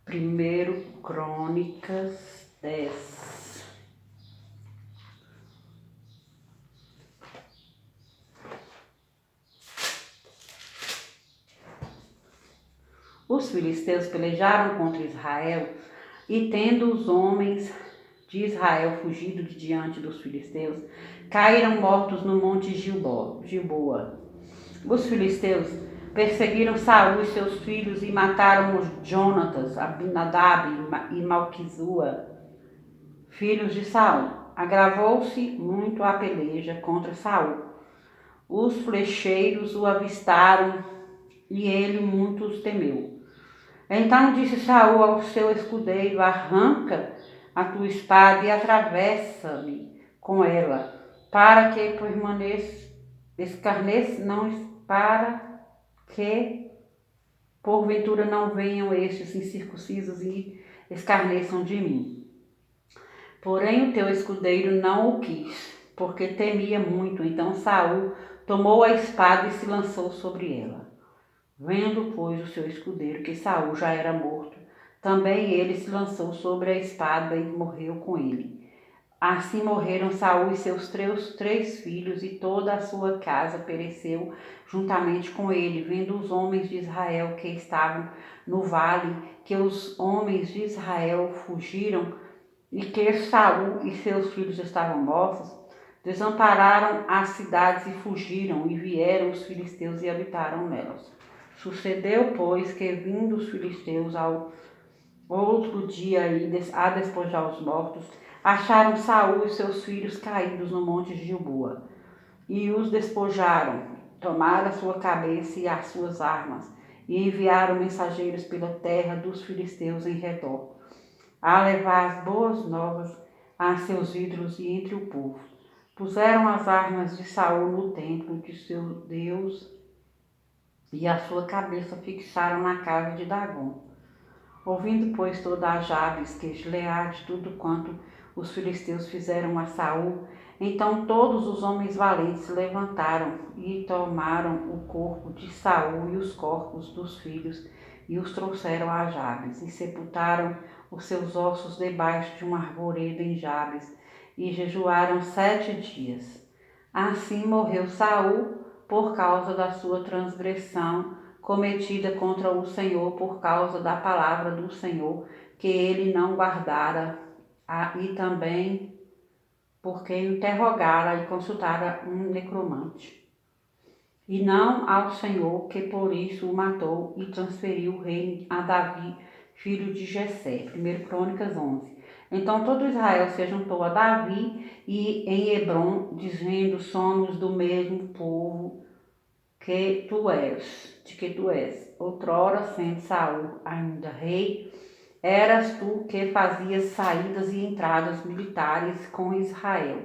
Primeiro Crônicas 10. Os filisteus pelejaram contra Israel, e tendo os homens de Israel fugido de diante dos filisteus, caíram mortos no monte Gilboa. Os filisteus perseguiram Saul e seus filhos e mataram os Jonatas, Abinadab e Malquizua, filhos de Saul. Agravou-se muito a peleja contra Saul. Os flecheiros o avistaram e ele muito os temeu. Então disse Saul ao seu escudeiro: arranca a tua espada e atravessa-me com ela, para que para que porventura não venham estes incircuncisos e escarneçam de mim. Porém o teu escudeiro não o quis, porque temia muito. Então Saul tomou a espada e se lançou sobre ela. Vendo, pois, o seu escudeiro que Saul já era morto, também ele se lançou sobre a espada e morreu com ele. Assim morreram Saul e seus três filhos, e toda a sua casa pereceu juntamente com ele. Vendo os homens de Israel que estavam no vale, que os homens de Israel fugiram, e que Saul e seus filhos estavam mortos, desampararam as cidades e fugiram, e vieram os filisteus e habitaram nelas. Sucedeu, pois, que vindo os filisteus ao outro dia a despojar os mortos, acharam Saul e seus filhos caídos no monte Gilboa, e os despojaram, tomaram a sua cabeça e as suas armas, e enviaram mensageiros pela terra dos filisteus em redor, a levar as boas novas a seus ídolos e entre o povo. Puseram as armas de Saul no templo de seu Deus, e a sua cabeça fixaram na casa de Dagom. Ouvindo, pois, toda a Jabes, que Gileade, tudo quanto os filisteus fizeram a Saul, então todos os homens valentes se levantaram e tomaram o corpo de Saul e os corpos dos filhos e os trouxeram a Jabes, e sepultaram os seus ossos debaixo de uma arvoreda em Jabes, e jejuaram 7 dias. Assim morreu Saul por causa da sua transgressão cometida contra o Senhor, por causa da palavra do Senhor que ele não guardara, e também porque interrogara e consultara um necromante, e não ao Senhor, que por isso o matou e transferiu o reino a Davi, filho de Jessé. 1 Crônicas 11. Então todo Israel se juntou a Davi e em Hebrom, dizendo: somos do mesmo povo que tu és. Outrora, sendo Saul ainda rei, eras tu que fazias saídas e entradas militares com Israel.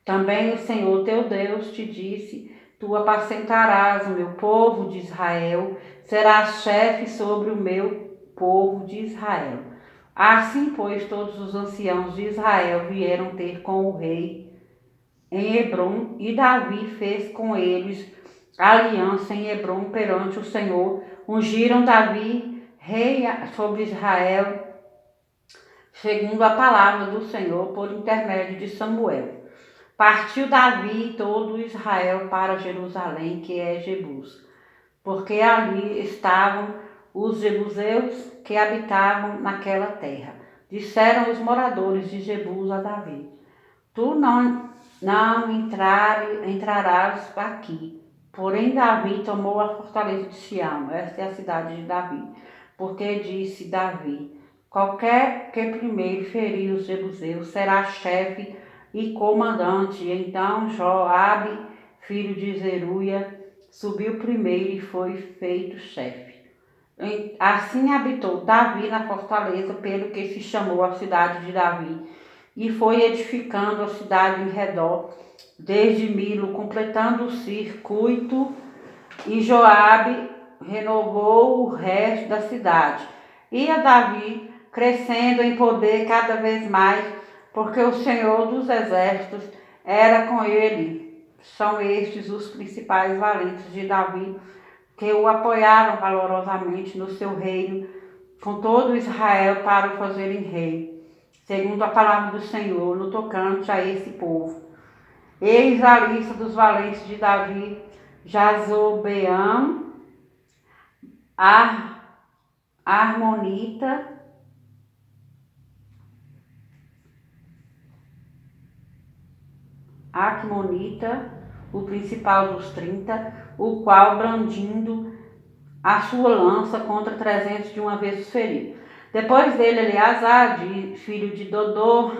Também o Senhor teu Deus te disse: tu apacentarás o meu povo de Israel, serás chefe sobre o meu povo de Israel. Assim, pois, todos os anciãos de Israel vieram ter com o rei em Hebrom, e Davi fez com eles aliança em Hebrom perante o Senhor. Ungiram Davi rei sobre Israel, segundo a palavra do Senhor, por intermédio de Samuel. Partiu Davi e todo Israel para Jerusalém, que é Jebus, porque ali estavam os jebuseus que habitavam naquela terra. Disseram os moradores de Jebus a Davi: tu não entrarás aqui. Porém Davi tomou a fortaleza de Sião, esta é a cidade de Davi, porque disse Davi: qualquer que primeiro ferir os jebuseus será chefe e comandante. Então Joabe, filho de Zeruia, subiu primeiro e foi feito chefe. Assim habitou Davi na fortaleza, pelo que se chamou a cidade de Davi, e foi edificando a cidade em redor, desde Milo, completando o circuito, e Joabe renovou o resto da cidade. E a Davi crescendo em poder cada vez mais, porque o Senhor dos exércitos era com ele. São estes os principais valentes de Davi, que o apoiaram valorosamente no seu reino, com todo Israel para o fazerem rei, segundo a palavra do Senhor, no tocante a esse povo. Eis a lista dos valentes de Davi: Jazobeão, Armonita, Acmonita, o principal dos 30, o qual, brandindo a sua lança contra 300 de uma vez os feriu. Depois dele, Eleazar, filho de Dodô,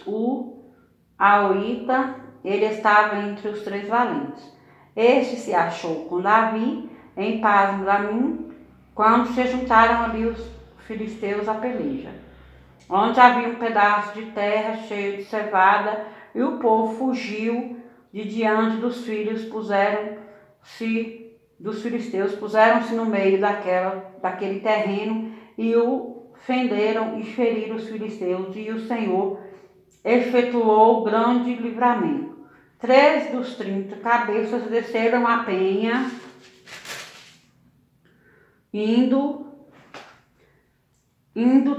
o Aoita, ele estava entre os 3 valentes. Este se achou com Davi em Pas-damim, quando se juntaram ali os filisteus à peleja, onde havia um pedaço de terra cheio de cevada, e o povo fugiu de diante dos filisteus, puseram-se no meio daquele terreno e o fenderam e feriram os filisteus, e o Senhor efetuou grande livramento. 3 dos 30 cabeças desceram a penha, indo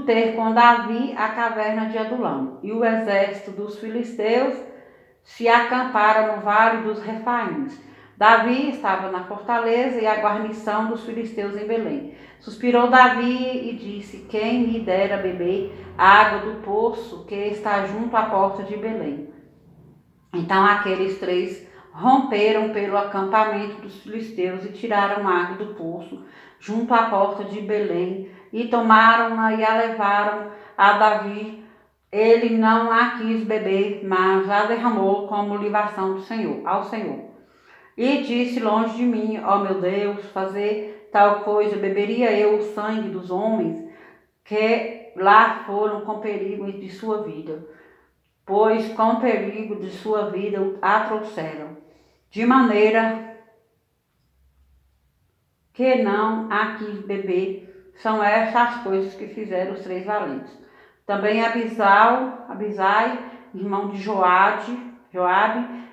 ter com Davi a caverna de Adulão. E o exército dos filisteus se acampara no vale dos Refaíns. Davi estava na fortaleza e a guarnição dos filisteus em Belém. Suspirou Davi e disse: quem me dera beber a água do poço que está junto à porta de Belém. Então aqueles 3 romperam pelo acampamento dos filisteus e tiraram água do poço junto à porta de Belém, e tomaram-na e a levaram a Davi. Ele não a quis beber, mas a derramou como libação ao Senhor. E disse: longe de mim, ó meu Deus, fazer tal coisa. Beberia eu o sangue dos homens que lá foram com perigo de sua vida? Pois com perigo de sua vida a trouxeram, de maneira que não a quis beber. São essas as coisas que fizeram os 3 valentes. Também Abisai, irmão de Joabe,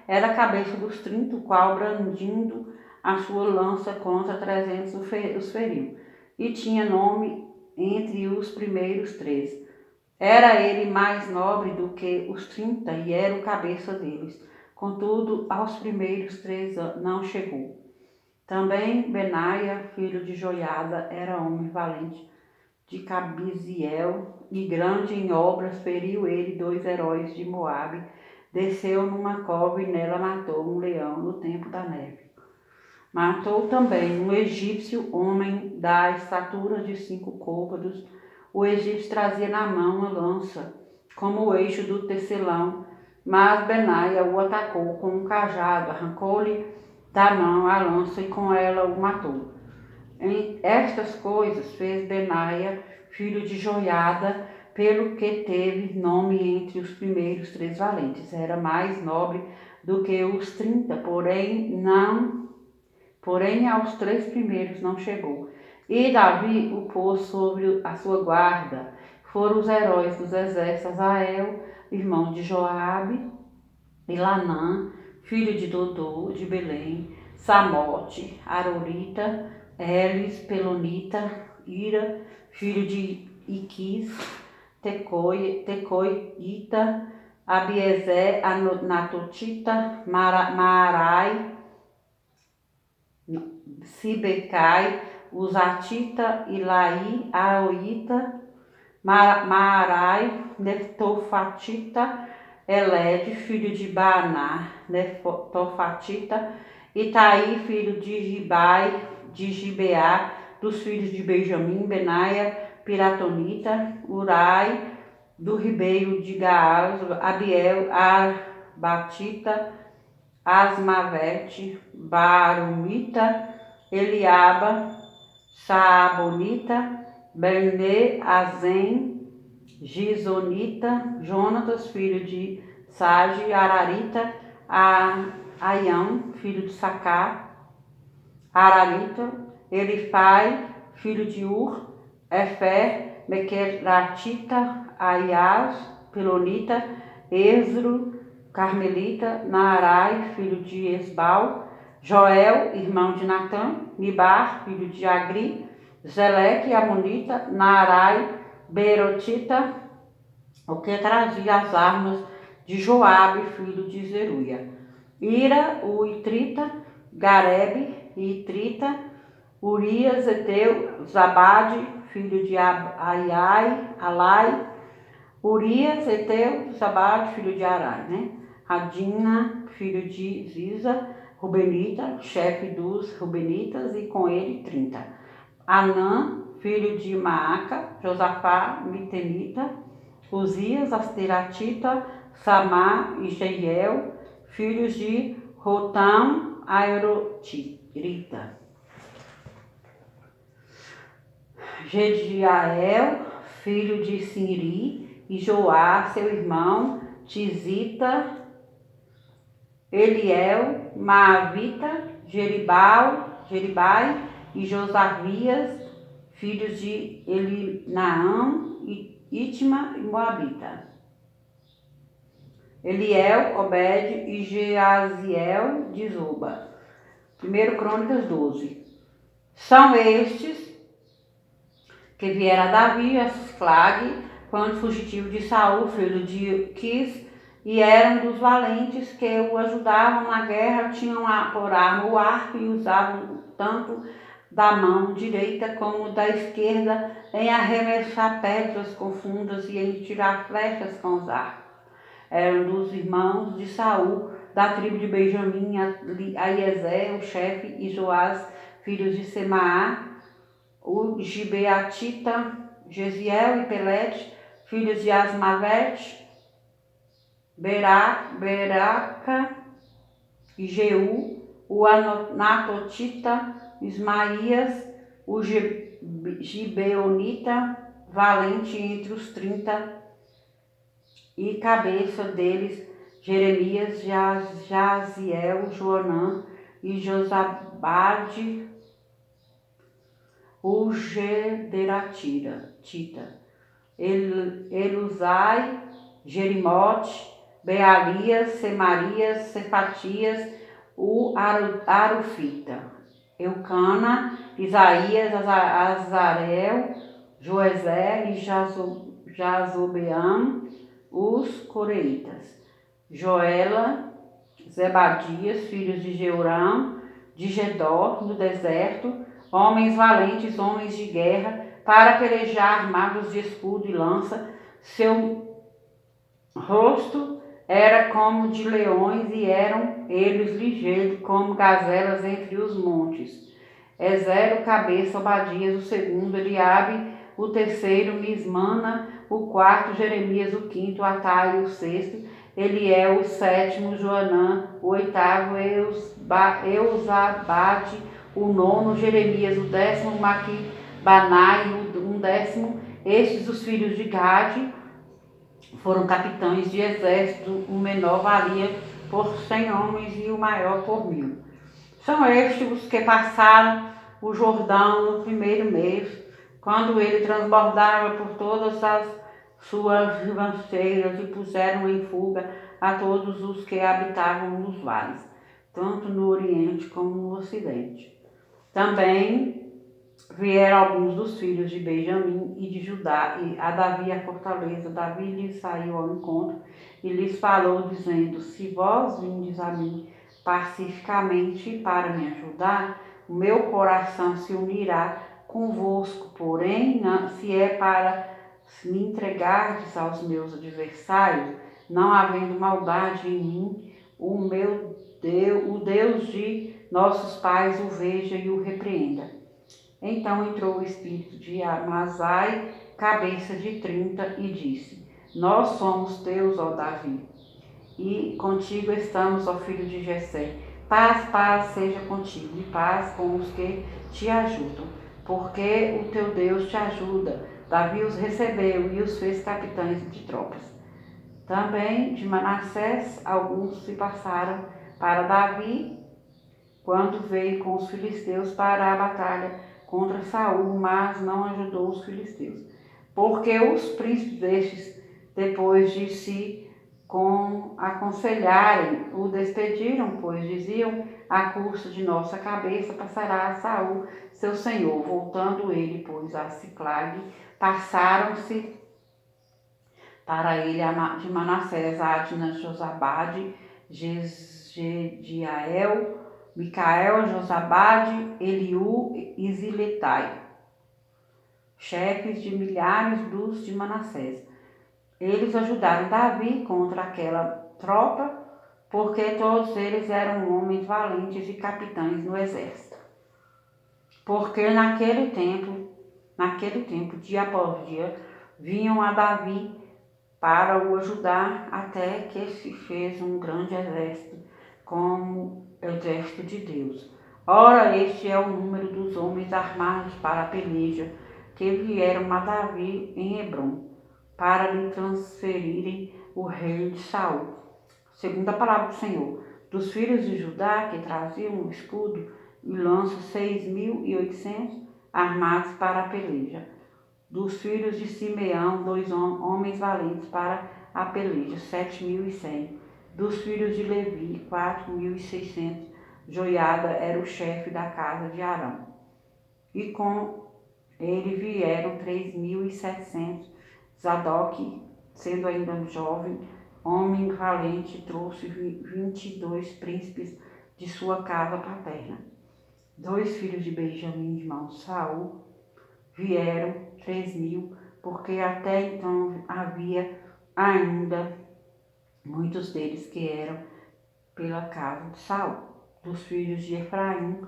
era a cabeça dos 30, o qual, brandindo a sua lança contra 300, os feriu. E tinha nome entre os primeiros 3. Era ele mais nobre do que os 30 e era o cabeça deles. Contudo, aos primeiros 3 não chegou. Também Benaia, filho de Joiada, era homem valente de Cabiziel e grande em obras. Feriu ele 2 heróis de Moabe. Desceu numa cova e nela matou um leão no tempo da neve. Matou também um egípcio, homem da estatura de 5 côvados. O egípcio trazia na mão uma lança, como o eixo do tecelão, mas Benaia o atacou com um cajado, arrancou-lhe da mão a lança e com ela o matou. Em estas coisas fez Benaia, filho de Joiada, pelo que teve nome entre os primeiros 3 valentes. Era mais nobre do que os 30, porém aos 3 primeiros não chegou. E Davi o pôs sobre a sua guarda. Foram os heróis dos exércitos: Azael, irmão de Joabe, Elanã, filho de Dodô, de Belém, Samote, Arorita, Elis, Pelonita, Ira, filho de Iquis, Tecoita, Abiezer, Natotita, Maarai, Sibecai, Uzatita, Ilaí, Aoita, Maarai, Netofatita, Elede, filho de Baaná, Netofatita, Itaí, filho de Gibeá, dos filhos de Benjamim, Benaia, Piratonita, Urai, do ribeiro de Gaás, Abiel, Arbatita, Asmavete, Barumita, Eliaba, Saabonita, Berne, Azem, Gizonita, Jonatas, filho de Sage, Ararita, Aião, filho de Sacá, Ararita, Elifai, filho de Ur, Efer, Mequeratita, Aias, Pelonita, Ezro, Carmelita, Naarai, filho de Esbal, Joel, irmão de Natã, Mibar, filho de Agri, Zeleque, Amonita, Naarai, Beerotita, o que trazia as armas de Joabe, filho de Zeruia. Ira, o Itrita, Garebe, Itrita, Urias, Eteu, Zabade, filho de Alai, Urias, Eteu, Zabade, filho de Arai, né? Adina, filho de Ziza, Rubenita, chefe dos Rubenitas, e com ele 30. Anã, filho de Maaca, Josafá, Mitenita, Uzias, Asteratita, Samá e Jeiel, filhos de Rotam, Aerotirita. Jediael, filho de Sinri, e Joá, seu irmão, Tizita, Eliel, Maavita, Jeribai e Josavias, filhos de Elinaão, Itma e Moabita. Eliel, Obed e Jeaziel de Zoba. 1 Crônicas 12. São estes que vieram a Davi a Ciclag, quando fugitivo de Saul, filho de Quis, e eram dos valentes que o ajudavam na guerra, tinham por arma o arco e usavam tanto da mão direita como da esquerda em arremessar pedras profundas e em tirar flechas com os arcos. Eram dos irmãos de Saul, da tribo de Benjamim, Aiezer, o chefe, e Joás, filhos de Semaá, o Gibeatita, Gesiel e Pelete, filhos de Asmavete, Beraca e Jeú, o Anatotita, Ismaías, o Gibeonita, valente entre os 30, e cabeça deles Jeremias, Jaziel, Joanã e Josabade, o Gederatita, Elusai, Jerimote, Bealias, Semarias, Cefatias, o Arufita, Eucana, Isaías, Azarel, Joezer e Jazobeam, os coreitas. Joela, Zebadias, filhos de Jeurão, de Gedor, no deserto, homens valentes, homens de guerra, para pelejar armados de escudo e lança. Seu rosto era como de leões e eram eles ligeiros como gazelas entre os montes. Ezer, o cabeça, Obadias, o segundo, Eliabe, o terceiro, Mismana, o quarto, Jeremias, o quinto, Atai, o sexto, Eliel, o sétimo, Joanã, o oitavo, Eusabade, o nono, Jeremias, o 10º, Maquibanai, o 11º. Estes, os filhos de Gade, foram capitães de exército. O menor valia por 100 homens e o maior por 1000. São estes os que passaram o Jordão no primeiro mês, quando ele transbordava por todas as suas ribanceiras, e puseram em fuga a todos os que habitavam nos vales, tanto no Oriente como no Ocidente. Também vieram alguns dos filhos de Benjamim e de Judá, e a Davi a fortaleza. Davi lhes saiu ao encontro e lhes falou, dizendo: se vós vindes a mim pacificamente para me ajudar, o meu coração se unirá convosco, porém, se é para me entregardes aos meus adversários, não havendo maldade em mim, o Deus de nossos pais o veja e o repreenda. Então entrou o espírito de Amazai, cabeça de 30, e disse: nós somos teus, ó Davi, e contigo estamos, ó filho de Jessé. Paz seja contigo, e paz com os que te ajudam, porque o teu Deus te ajuda. Davi os recebeu e os fez capitães de tropas. Também de Manassés alguns se passaram para Davi, quando veio com os filisteus para a batalha contra Saul, mas não ajudou os filisteus, porque os príncipes destes, depois de se com aconselharem, o despediram, pois diziam: a custo de nossa cabeça passará a Saul, seu senhor. Voltando ele, pois, a Siclag, passaram-se para ele de Manassés, Adna, Josabade, Gediael, Micael, Josabade, Eliú e Ziletai, chefes de milhares dos de Manassés. Eles ajudaram Davi contra aquela tropa, porque todos eles eram homens valentes e capitães no exército. Porque naquele tempo, dia após dia, vinham a Davi para o ajudar, até que se fez um grande exército, como exército de Deus. Ora, este é o número dos homens armados para a peleja, que vieram a Davi em Hebrom, para lhe transferirem o reino de Saul. Segundo a palavra do Senhor, dos filhos de Judá, que traziam um escudo e lanças 6.800 armados para a peleja. Dos filhos de Simeão, 2 homens valentes para a peleja, 7.100. Dos filhos de Levi, 4.600. Joiada era o chefe da casa de Arão. E com ele vieram 3.700. Zadok, sendo ainda jovem, homem valente, trouxe 22 príncipes de sua casa paterna. 2 filhos de Benjamim, irmão Saul, vieram 3.000, porque até então havia ainda muitos deles que eram pela casa de Saul. Dos filhos de Efraim,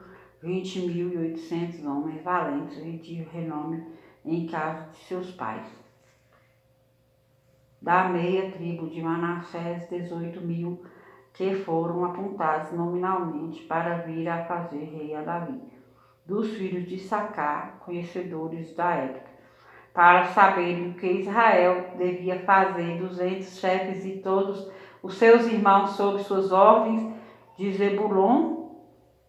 20.800 homens valentes e de renome em casa de seus pais. Da meia tribo de Manassés, 18.000, que foram apontados nominalmente para vir a fazer rei a Davi. Dos filhos de Issacar, conhecedores da época, para saberem o que Israel devia fazer, 200 chefes e todos os seus irmãos sob suas ordens, de Zebulon,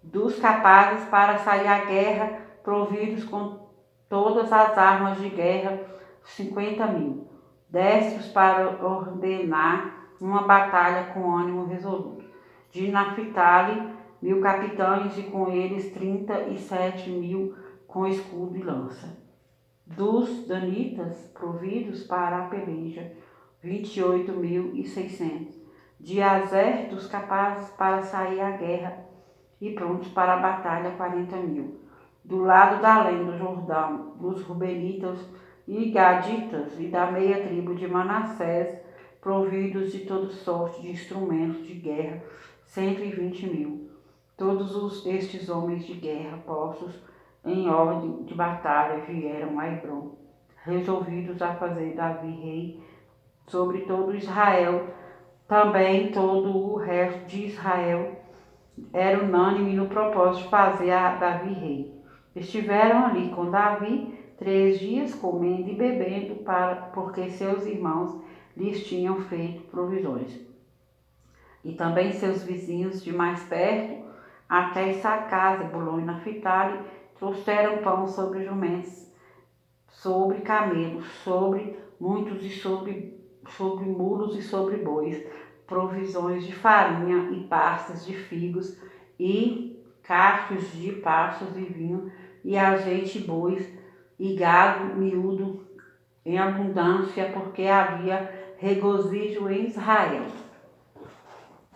dos capazes para sair à guerra, providos com todas as armas de guerra, 50.000, destros para ordenar uma batalha com ânimo resoluto. De Naphtali, 1.000 capitães e com eles 37.000 com escudo e lança. Dos danitas, providos para a peleja, 28.600. De Azer, dos capazes para sair à guerra e prontos para a batalha, 40.000. Do lado da além do Jordão, dos Rubenitas e Gaditas e da meia tribo de Manassés, providos de toda sorte de instrumentos de guerra, 120.000. Todos estes homens de guerra, postos em ordem de batalha, vieram a Hebrom, resolvidos a fazer Davi rei sobre todo Israel. Também todo o resto de Israel era unânime no propósito de fazer a Davi rei. Estiveram ali com Davi 3 dias, comendo e bebendo, porque seus irmãos lhes tinham feito provisões. E também seus vizinhos de mais perto, até Issacar, Zebulon e Naphtali, trouxeram pão sobre jumentos, sobre camelos, sobre muitos e sobre mulos e sobre bois, provisões de farinha e pastas de figos e cachos de pastos e vinho e azeite, bois e gado miúdo em abundância, porque havia regozijo em Israel.